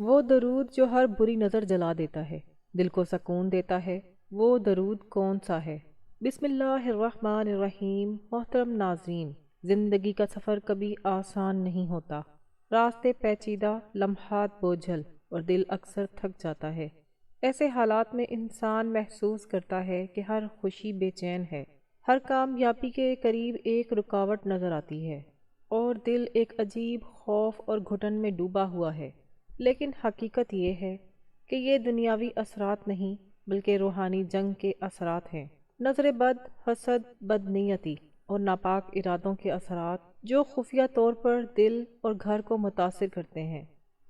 وہ درود جو ہر بری نظر جلا دیتا ہے، دل کو سکون دیتا ہے، وہ درود کون سا ہے؟ بسم اللہ الرحمن الرحیم۔ محترم ناظرین، زندگی کا سفر کبھی آسان نہیں ہوتا۔ راستے پیچیدہ، لمحات بوجھل اور دل اکثر تھک جاتا ہے۔ ایسے حالات میں انسان محسوس کرتا ہے کہ ہر خوشی بے چین ہے، ہر کامیابی کے قریب ایک رکاوٹ نظر آتی ہے اور دل ایک عجیب خوف اور گھٹن میں ڈوبا ہوا ہے۔ لیکن حقیقت یہ ہے کہ یہ دنیاوی اثرات نہیں بلکہ روحانی جنگ کے اثرات ہیں۔ نظر بد، حسد، بدنیتی اور ناپاک ارادوں کے اثرات جو خفیہ طور پر دل اور گھر کو متاثر کرتے ہیں۔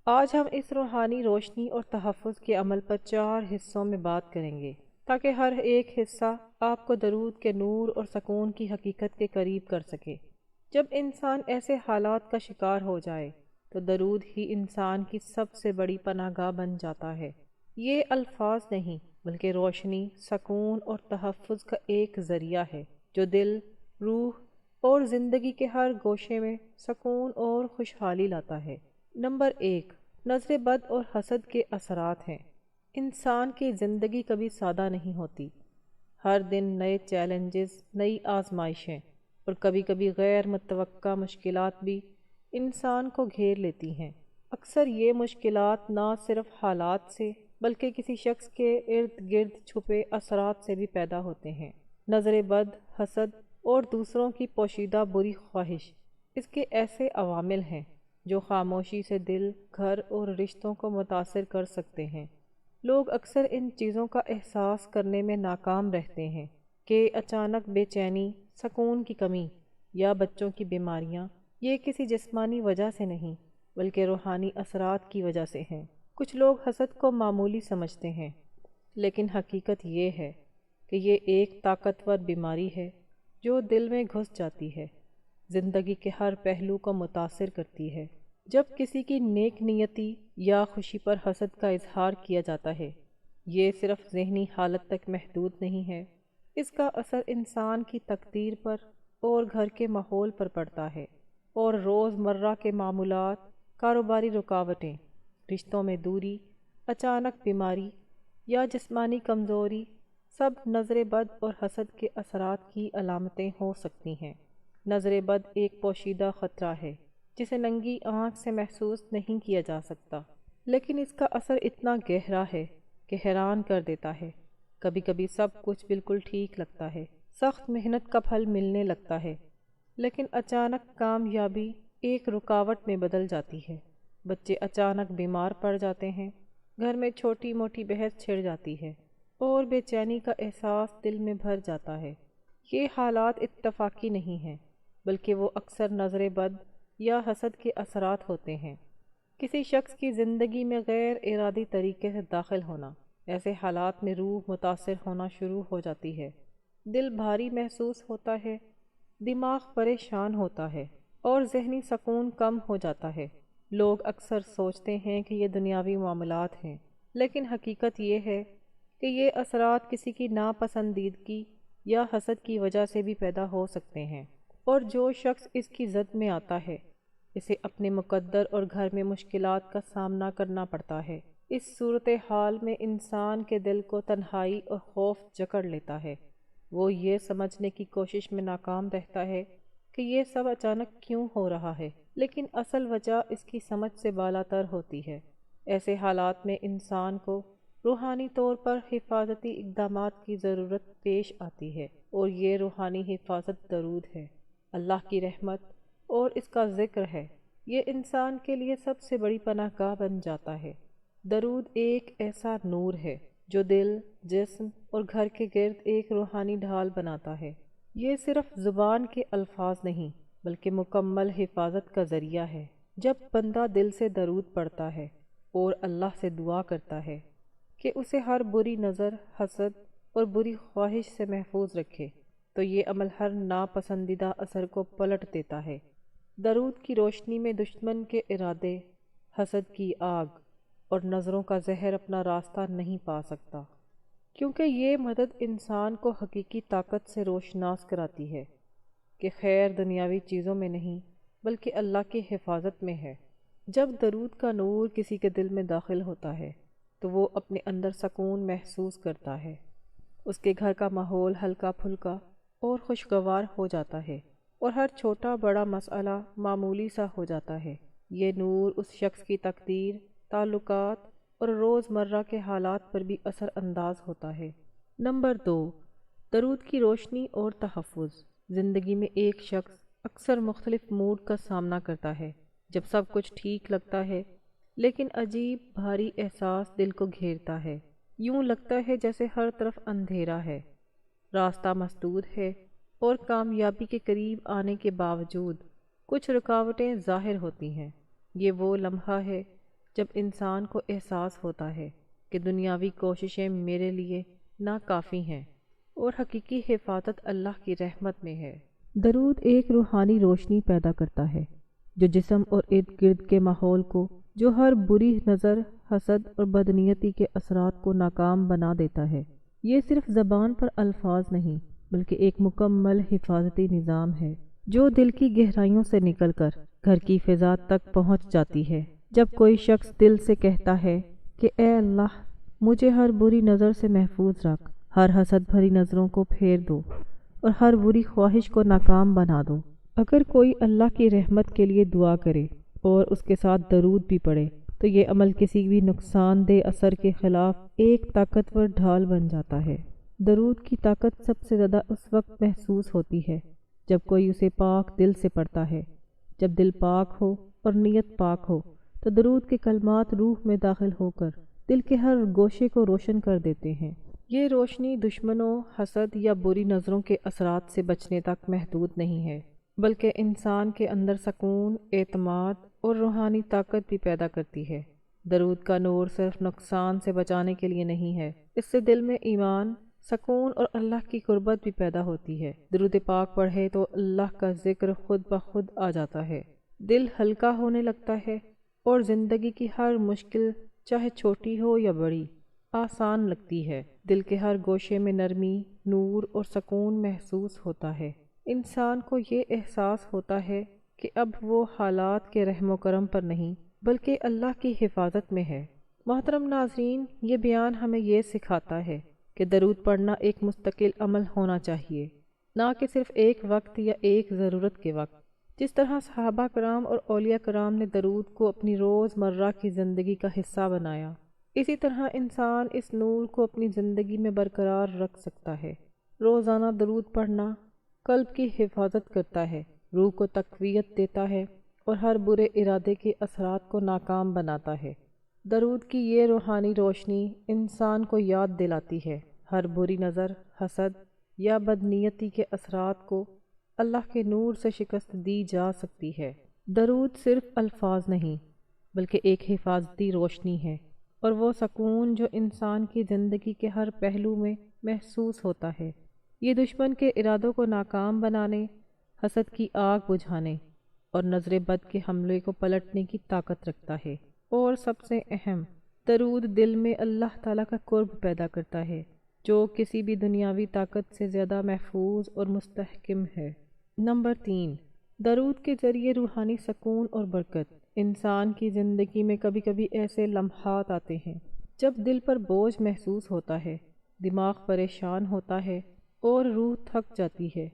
آج ہم اس روحانی روشنی اور تحفظ کے عمل پر 4 حصوں میں بات کریں گے تاکہ ہر ایک حصہ آپ کو درود کے نور اور سکون کی حقیقت کے قریب کر سکے۔ جب انسان ایسے حالات کا شکار ہو جائے تو درود ہی انسان کی سب سے بڑی پناہ گاہ بن جاتا ہے۔ یہ الفاظ نہیں بلکہ روشنی، سکون اور تحفظ کا ایک ذریعہ ہے جو دل، روح اور زندگی کے ہر گوشے میں سکون اور خوشحالی لاتا ہے۔ نمبر 1، نظر بد اور حسد کے اثرات ہیں۔ انسان کی زندگی کبھی سادہ نہیں ہوتی۔ ہر دن نئے چیلنجز، نئی آزمائشیں اور کبھی کبھی غیر متوقع مشکلات بھی انسان کو گھیر لیتی ہیں۔ اکثر یہ مشکلات نہ صرف حالات سے بلکہ کسی شخص کے ارد گرد چھپے اثرات سے بھی پیدا ہوتے ہیں۔ نظر بد، حسد اور دوسروں کی پوشیدہ بری خواہش اس کے ایسے عوامل ہیں جو خاموشی سے دل، گھر اور رشتوں کو متاثر کر سکتے ہیں۔ لوگ اکثر ان چیزوں کا احساس کرنے میں ناکام رہتے ہیں کہ اچانک بے چینی، سکون کی کمی یا بچوں کی بیماریاں یہ کسی جسمانی وجہ سے نہیں بلکہ روحانی اثرات کی وجہ سے ہیں۔ کچھ لوگ حسد کو معمولی سمجھتے ہیں، لیکن حقیقت یہ ہے کہ یہ ایک طاقتور بیماری ہے جو دل میں گھس جاتی ہے، زندگی کے ہر پہلو کو متاثر کرتی ہے۔ جب کسی کی نیک نیتی یا خوشی پر حسد کا اظہار کیا جاتا ہے، یہ صرف ذہنی حالت تک محدود نہیں ہے، اس کا اثر انسان کی تقدیر پر اور گھر کے ماحول پر پڑتا ہے، اور روز مرہ کے معمولات، کاروباری رکاوٹیں، رشتوں میں دوری، اچانک بیماری یا جسمانی کمزوری سب نظر بد اور حسد کے اثرات کی علامتیں ہو سکتی ہیں۔ نظر بد ایک پوشیدہ خطرہ ہے جسے ننگی آنکھ سے محسوس نہیں کیا جا سکتا، لیکن اس کا اثر اتنا گہرا ہے کہ حیران کر دیتا ہے۔ کبھی کبھی سب کچھ بالکل ٹھیک لگتا ہے، سخت محنت کا پھل ملنے لگتا ہے، لیکن اچانک کامیابی ایک رکاوٹ میں بدل جاتی ہے۔ بچے اچانک بیمار پڑ جاتے ہیں، گھر میں چھوٹی موٹی بحث چھڑ جاتی ہے اور بے چینی کا احساس دل میں بھر جاتا ہے۔ یہ حالات اتفاقی نہیں ہیں بلکہ وہ اکثر نظر بد یا حسد کے اثرات ہوتے ہیں، کسی شخص کی زندگی میں غیر ارادی طریقے سے داخل ہونا۔ ایسے حالات میں روح متاثر ہونا شروع ہو جاتی ہے، دل بھاری محسوس ہوتا ہے، دماغ پریشان ہوتا ہے اور ذہنی سکون کم ہو جاتا ہے۔ لوگ اکثر سوچتے ہیں کہ یہ دنیاوی معاملات ہیں، لیکن حقیقت یہ ہے کہ یہ اثرات کسی کی ناپسندیدگی یا حسد کی وجہ سے بھی پیدا ہو سکتے ہیں، اور جو شخص اس کی زد میں آتا ہے اسے اپنے مقدر اور گھر میں مشکلات کا سامنا کرنا پڑتا ہے۔ اس صورتحال میں انسان کے دل کو تنہائی اور خوف جکڑ لیتا ہے۔ وہ یہ سمجھنے کی کوشش میں ناکام رہتا ہے کہ یہ سب اچانک کیوں ہو رہا ہے، لیکن اصل وجہ اس کی سمجھ سے بالاتر ہوتی ہے۔ ایسے حالات میں انسان کو روحانی طور پر حفاظتی اقدامات کی ضرورت پیش آتی ہے، اور یہ روحانی حفاظت درود ہے، اللہ کی رحمت اور اس کا ذکر ہے۔ یہ انسان کے لیے سب سے بڑی پناہ گاہ بن جاتا ہے۔ درود ایک ایسا نور ہے جو دل، جسم اور گھر کے گرد ایک روحانی ڈھال بناتا ہے۔ یہ صرف زبان کے الفاظ نہیں بلکہ مکمل حفاظت کا ذریعہ ہے۔ جب بندہ دل سے درود پڑھتا ہے اور اللہ سے دعا کرتا ہے کہ اسے ہر بری نظر، حسد اور بری خواہش سے محفوظ رکھے، تو یہ عمل ہر ناپسندیدہ اثر کو پلٹ دیتا ہے۔ درود کی روشنی میں دشمن کے ارادے، حسد کی آگ اور نظروں کا زہر اپنا راستہ نہیں پا سکتا، کیونکہ یہ مدد انسان کو حقیقی طاقت سے روشناس کراتی ہے کہ خیر دنیاوی چیزوں میں نہیں بلکہ اللہ کی حفاظت میں ہے۔ جب درود کا نور کسی کے دل میں داخل ہوتا ہے تو وہ اپنے اندر سکون محسوس کرتا ہے۔ اس کے گھر کا ماحول ہلکا پھلکا اور خوشگوار ہو جاتا ہے اور ہر چھوٹا بڑا مسئلہ معمولی سا ہو جاتا ہے۔ یہ نور اس شخص کی تقدیر، تعلقات اور روزمرہ کے حالات پر بھی اثر انداز ہوتا ہے۔ نمبر 2، درود کی روشنی اور تحفظ۔ زندگی میں ایک شخص اکثر مختلف موڈ کا سامنا کرتا ہے۔ جب سب کچھ ٹھیک لگتا ہے لیکن عجیب بھاری احساس دل کو گھیرتا ہے۔ یوں لگتا ہے جیسے ہر طرف اندھیرا ہے، راستہ مسدود ہے اور کامیابی کے قریب آنے کے باوجود کچھ رکاوٹیں ظاہر ہوتی ہیں۔ یہ وہ لمحہ ہے جب انسان کو احساس ہوتا ہے کہ دنیاوی کوششیں میرے لیے ناکافی ہیں اور حقیقی حفاظت اللہ کی رحمت میں ہے۔ درود ایک روحانی روشنی پیدا کرتا ہے جو جسم اور ارد گرد کے ماحول کو، جو ہر بری نظر، حسد اور بدنیتی کے اثرات کو ناکام بنا دیتا ہے۔ یہ صرف زبان پر الفاظ نہیں بلکہ ایک مکمل حفاظتی نظام ہے جو دل کی گہرائیوں سے نکل کر گھر کی فضا تک پہنچ جاتی ہے۔ جب کوئی شخص دل سے کہتا ہے کہ اے اللہ، مجھے ہر بری نظر سے محفوظ رکھ، ہر حسد بھری نظروں کو پھیر دو اور ہر بری خواہش کو ناکام بنا دو۔ اگر کوئی اللہ کی رحمت کے لیے دعا کرے اور اس کے ساتھ درود بھی پڑھے تو یہ عمل کسی بھی نقصان دہ اثر کے خلاف ایک طاقتور ڈھال بن جاتا ہے۔ درود کی طاقت سب سے زیادہ اس وقت محسوس ہوتی ہے جب کوئی اسے پاک دل سے پڑھتا ہے۔ جب دل پاک ہو اور نیت پاک ہو تو درود کے کلمات روح میں داخل ہو کر دل کے ہر گوشے کو روشن کر دیتے ہیں۔ یہ روشنی دشمنوں، حسد یا بری نظروں کے اثرات سے بچنے تک محدود نہیں ہے بلکہ انسان کے اندر سکون، اعتماد اور روحانی طاقت بھی پیدا کرتی ہے۔ درود کا نور صرف نقصان سے بچانے کے لیے نہیں ہے، اس سے دل میں ایمان، سکون اور اللہ کی قربت بھی پیدا ہوتی ہے۔ درود پاک پڑھے تو اللہ کا ذکر خود بخود آ جاتا ہے، دل ہلکا ہونے لگتا ہے اور زندگی کی ہر مشکل، چاہے چھوٹی ہو یا بڑی، آسان لگتی ہے۔ دل کے ہر گوشے میں نرمی، نور اور سکون محسوس ہوتا ہے۔ انسان کو یہ احساس ہوتا ہے کہ اب وہ حالات کے رحم و کرم پر نہیں بلکہ اللہ کی حفاظت میں ہے۔ محترم ناظرین، یہ بیان ہمیں یہ سکھاتا ہے کہ درود پڑھنا ایک مستقل عمل ہونا چاہیے، نہ کہ صرف ایک وقت یا ایک ضرورت کے وقت۔ جس طرح صحابہ کرام اور اولیاء کرام نے درود کو اپنی روز مرہ کی زندگی کا حصہ بنایا، اسی طرح انسان اس نور کو اپنی زندگی میں برقرار رکھ سکتا ہے۔ روزانہ درود پڑھنا قلب کی حفاظت کرتا ہے، روح کو تقویت دیتا ہے اور ہر برے ارادے کے اثرات کو ناکام بناتا ہے۔ درود کی یہ روحانی روشنی انسان کو یاد دلاتی ہے ہر بری نظر، حسد یا بدنیتی کے اثرات کو اللہ کے نور سے شکست دی جا سکتی ہے۔ درود صرف الفاظ نہیں بلکہ ایک حفاظتی روشنی ہے اور وہ سکون جو انسان کی زندگی کے ہر پہلو میں محسوس ہوتا ہے، یہ دشمن کے ارادوں کو ناکام بنانے، حسد کی آگ بجھانے اور نظر بد کے حملے کو پلٹنے کی طاقت رکھتا ہے۔ اور سب سے اہم، درود دل میں اللہ تعالیٰ کا قرب پیدا کرتا ہے جو کسی بھی دنیاوی طاقت سے زیادہ محفوظ اور مستحکم ہے۔ نمبر 3، درود کے ذریعے روحانی سکون اور برکت۔ انسان کی زندگی میں کبھی کبھی ایسے لمحات آتے ہیں جب دل پر بوجھ محسوس ہوتا ہے، دماغ پریشان ہوتا ہے اور روح تھک جاتی ہے۔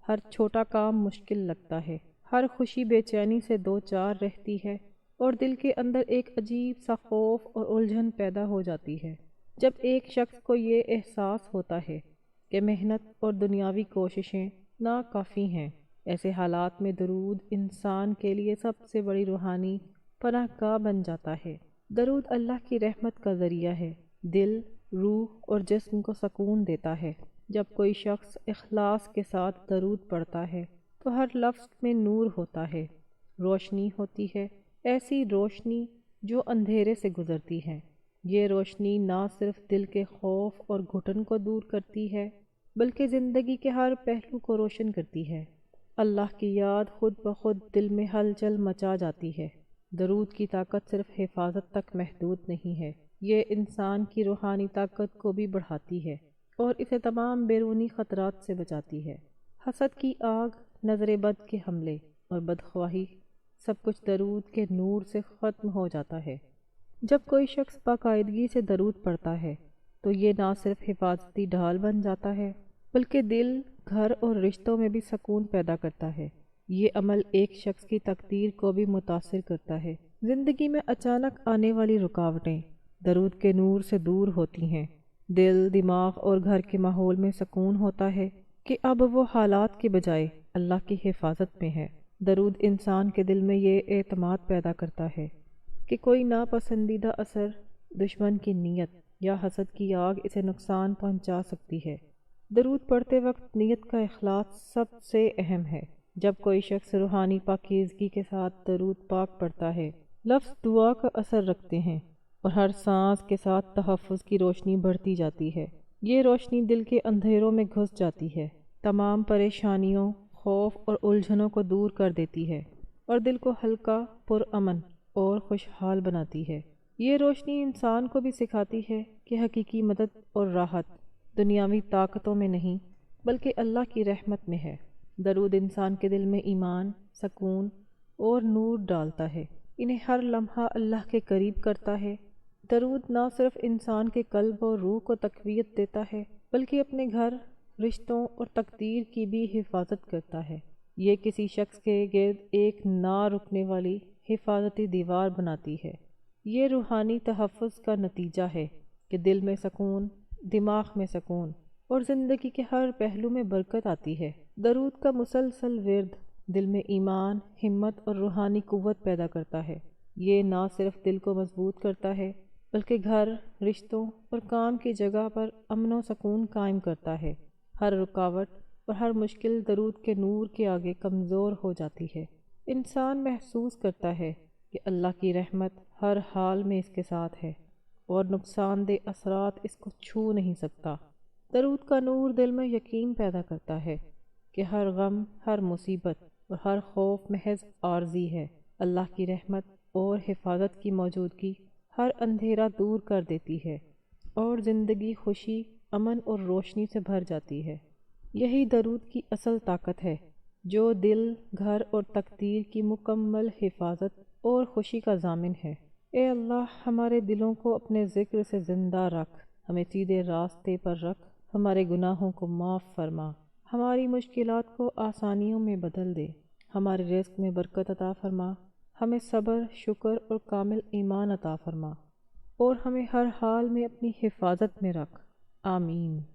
ہر چھوٹا کام مشکل لگتا ہے، ہر خوشی بے چینی سے دو چار رہتی ہے اور دل کے اندر ایک عجیب سا خوف اور الجھن پیدا ہو جاتی ہے۔ جب ایک شخص کو یہ احساس ہوتا ہے کہ محنت اور دنیاوی کوششیں ناکافی ہیں، ایسے حالات میں درود انسان کے لیے سب سے بڑی روحانی پناہ گاہ بن جاتا ہے۔ درود اللہ کی رحمت کا ذریعہ ہے، دل، روح اور جسم کو سکون دیتا ہے۔ جب کوئی شخص اخلاص کے ساتھ درود پڑھتا ہے تو ہر لفظ میں نور ہوتا ہے، روشنی ہوتی ہے، ایسی روشنی جو اندھیرے سے گزرتی ہے۔ یہ روشنی نہ صرف دل کے خوف اور گھٹن کو دور کرتی ہے بلکہ زندگی کے ہر پہلو کو روشن کرتی ہے۔ اللہ کی یاد خود بخود دل میں ہلچل مچا جاتی ہے۔ درود کی طاقت صرف حفاظت تک محدود نہیں ہے، یہ انسان کی روحانی طاقت کو بھی بڑھاتی ہے اور اسے تمام بیرونی خطرات سے بچاتی ہے۔ حسد کی آگ، نظر بد کے حملے اور بدخواہی سب کچھ درود کے نور سے ختم ہو جاتا ہے۔ جب کوئی شخص باقاعدگی سے درود پڑھتا ہے تو یہ نہ صرف حفاظتی ڈھال بن جاتا ہے بلکہ دل، گھر اور رشتوں میں بھی سکون پیدا کرتا ہے۔ یہ عمل ایک شخص کی تقدیر کو بھی متاثر کرتا ہے۔ زندگی میں اچانک آنے والی رکاوٹیں درود کے نور سے دور ہوتی ہیں۔ دل، دماغ اور گھر کے ماحول میں سکون ہوتا ہے کہ اب وہ حالات کے بجائے اللہ کی حفاظت میں ہے۔ درود انسان کے دل میں یہ اعتماد پیدا کرتا ہے کہ کوئی ناپسندیدہ اثر، دشمن کی نیت یا حسد کی آگ اسے نقصان پہنچا سکتی ہے۔ درود پڑھتے وقت نیت کا اخلاص سب سے اہم ہے۔ جب کوئی شخص روحانی پاکیزگی کے ساتھ درود پاک پڑھتا ہے، لفظ دعا کا اثر رکھتے ہیں اور ہر سانس کے ساتھ تحفظ کی روشنی بڑھتی جاتی ہے۔ یہ روشنی دل کے اندھیروں میں گھس جاتی ہے، تمام پریشانیوں، خوف اور الجھنوں کو دور کر دیتی ہے اور دل کو ہلکا، پرامن اور خوشحال بناتی ہے۔ یہ روشنی انسان کو بھی سکھاتی ہے کہ حقیقی مدد اور راحت دنیاوی طاقتوں میں نہیں بلکہ اللہ کی رحمت میں ہے۔ درود انسان کے دل میں ایمان، سکون اور نور ڈالتا ہے، انہیں ہر لمحہ اللہ کے قریب کرتا ہے۔ درود نہ صرف انسان کے قلب اور روح کو تقویت دیتا ہے بلکہ اپنے گھر، رشتوں اور تقدیر کی بھی حفاظت کرتا ہے۔ یہ کسی شخص کے گرد ایک نہ رکنے والی حفاظتی دیوار بناتی ہے۔ یہ روحانی تحفظ کا نتیجہ ہے کہ دل میں سکون، دماغ میں سکون اور زندگی کے ہر پہلو میں برکت آتی ہے۔ درود کا مسلسل ورد دل میں ایمان، ہمت اور روحانی قوت پیدا کرتا ہے۔ یہ نہ صرف دل کو مضبوط کرتا ہے بلکہ گھر، رشتوں اور کام کی جگہ پر امن و سکون قائم کرتا ہے۔ ہر رکاوٹ اور ہر مشکل درود کے نور کے آگے کمزور ہو جاتی ہے۔ انسان محسوس کرتا ہے کہ اللہ کی رحمت ہر حال میں اس کے ساتھ ہے اور نقصان دہ اثرات اس کو چھو نہیں سکتا۔ درود کا نور دل میں یقین پیدا کرتا ہے کہ ہر غم، ہر مصیبت اور ہر خوف محض عارضی ہے۔ اللہ کی رحمت اور حفاظت کی موجودگی ہر اندھیرا دور کر دیتی ہے اور زندگی خوشی، امن اور روشنی سے بھر جاتی ہے۔ یہی درود کی اصل طاقت ہے جو دل، گھر اور تقدیر کی مکمل حفاظت اور خوشی کا ضامن ہے۔ اے اللہ، ہمارے دلوں کو اپنے ذکر سے زندہ رکھ، ہمیں سیدھے راستے پر رکھ، ہمارے گناہوں کو معاف فرما، ہماری مشکلات کو آسانیوں میں بدل دے، ہمارے رزق میں برکت عطا فرما، ہمیں صبر، شکر اور کامل ایمان عطا فرما اور ہمیں ہر حال میں اپنی حفاظت میں رکھ۔ آمین۔